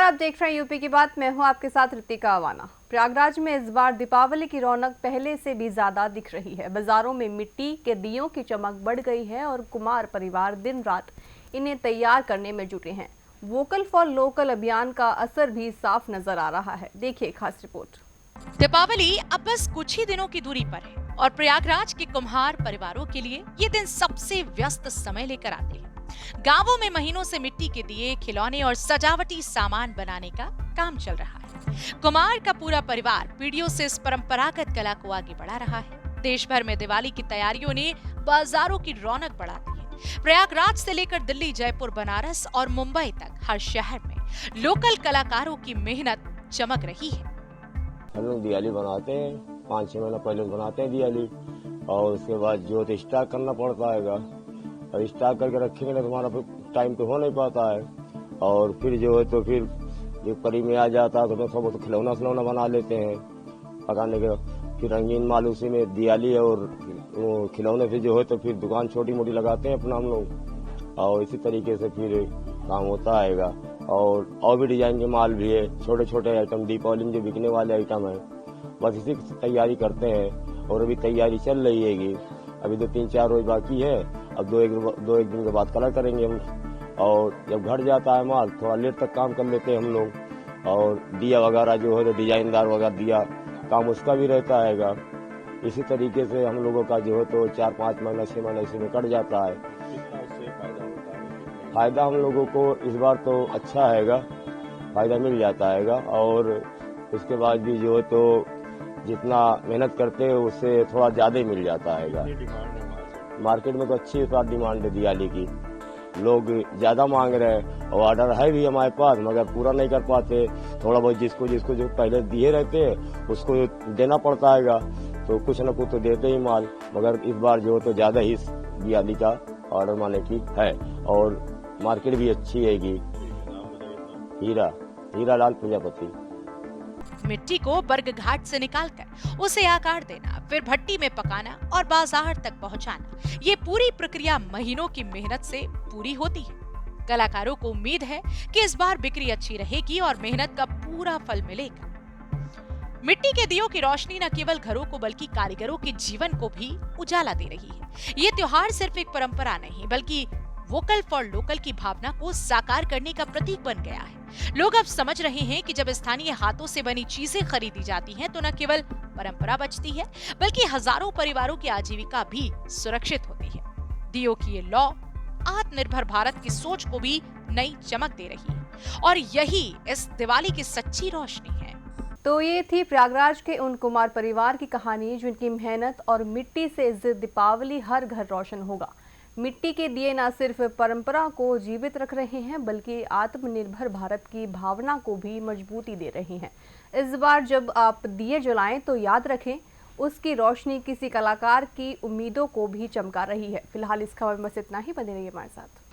आप देख रहे हैं यूपी की बात। मैं हूं आपके साथ ऋतिका अवाना। प्रयागराज में इस बार दीपावली की रौनक पहले से भी ज्यादा दिख रही है। बाजारों में मिट्टी के दियों की चमक बढ़ गई है और कुमार परिवार दिन रात इन्हें तैयार करने में जुटे हैं। वोकल फॉर लोकल अभियान का असर भी साफ नजर आ रहा है। देखिए खास रिपोर्ट। दीपावली अब बस कुछ ही दिनों की दूरी पर है और प्रयागराज के कुम्हार परिवारों के लिए ये दिन सबसे व्यस्त समय लेकर आते हैं। गांवों में महीनों से मिट्टी के दिए, खिलौने और सजावटी सामान बनाने का काम चल रहा है। कुम्हार का पूरा परिवार पीढ़ियों से इस परंपरागत कला को आगे बढ़ा रहा है। देश भर में दिवाली की तैयारियों ने बाजारों की रौनक बढ़ा दी है। प्रयागराज से लेकर दिल्ली, जयपुर, बनारस और मुंबई तक हर शहर में लोकल कलाकारों की मेहनत चमक रही है। हम लोग दिवाली बनाते हैं, 5-6 महीना पहले बनाते हैं दिवाली, और उसके बाद जो तो स्टॉक करना पड़ता है। और स्टॉक करके रखेंगे ना तो हमारा टाइम तो हो नहीं पाता है। और फिर जो है तो फिर जो करीब में आ जाता है तो सब तो खिलौना बना लेते हैं पकाने के। फिर रंगीन माल उसी में दिवाली और खिलौने से जो है तो फिर दुकान छोटी मोटी लगाते हैं अपना हम लोग, और इसी तरीके से फिर काम होता है। और भी डिजाइन के माल भी है, छोटे छोटे आइटम दीपावली में जो बिकने वाले आइटम है, बस इसी की तैयारी करते हैं। और अभी तैयारी चल रही है, अभी 2-3-4 रोज बाकी है। अब दो एक दिन के बाद कलर करेंगे हम। और जब घट जाता है माल थोड़ा लेट तक काम कर लेते हैं हम लोग। और दिया वगैरह जो है तो डिजाइनदार वगैरह दिया काम उसका भी रहता है। इसी तरीके से हम लोगों का जो है तो 4-5 महीना 6 महीना इसी में कट जाता है। फायदा हम लोगों को इस बार तो अच्छा है, फायदा मिल जाता है। और उसके बाद भी जो है तो जितना मेहनत करते हैं उससे थोड़ा ज्यादा ही मिल जाता है। मार्केट में तो अच्छी डिमांड है दिवाली की, लोग ज्यादा मांग रहे हैं और ऑर्डर है भी हमारे पास, मगर पूरा नहीं कर पाते। थोड़ा बहुत जिसको जो पहले दिए रहते हैं उसको देना पड़ता है, तो कुछ न कुछ तो देते ही माल। मगर इस बार जो तो ज्यादा ही दिवाली का ऑर्डर माने की है। और मार्केट भी अच्छी है। हीरा लाल प्रजापति। मिट्टी को बर्ग घाट से निकालकर उसे आकार देना, फिर भट्टी में पकाना और बाजार तक पहुंचाना, ये पूरी प्रक्रिया महीनों की मेहनत से पूरी होती है। कलाकारों को उम्मीद है कि इस बार बिक्री अच्छी रहेगी और मेहनत का पूरा फल मिलेगा। मिट्टी के दियों की रोशनी न केवल घरों को बल्कि कारीगरों के जीवन को भी उजाला दे रही है। ये त्योहार सिर्फ एक परंपरा नहीं बल्कि वोकल फॉर लोकल की भावना को साकार करने का प्रतीक बन गया है। लोग अब समझ रहे हैं कि जब स्थानीय हाथों से बनी चीजें खरीदी जाती हैं तो न केवल परंपरा बचती है बल्कि हजारों परिवारों की आजीविका भी सुरक्षित होती है। दियों की ये लौ आत्मनिर्भर भारत की सोच को भी नई चमक दे रही है और यही इस दिवाली की सच्ची रोशनी है। तो ये थी प्रयागराज के उन कुमार परिवार की कहानी जिनकी मेहनत और मिट्टी से इस दीपावली हर घर रोशन होगा। मिट्टी के दिए न सिर्फ परंपरा को जीवित रख रहे हैं बल्कि आत्मनिर्भर भारत की भावना को भी मजबूती दे रहे हैं। इस बार जब आप दिए जलाएं तो याद रखें उसकी रोशनी किसी कलाकार की उम्मीदों को भी चमका रही है। फिलहाल इस खबर में बस इतना ही। बने रहिए हमारे साथ।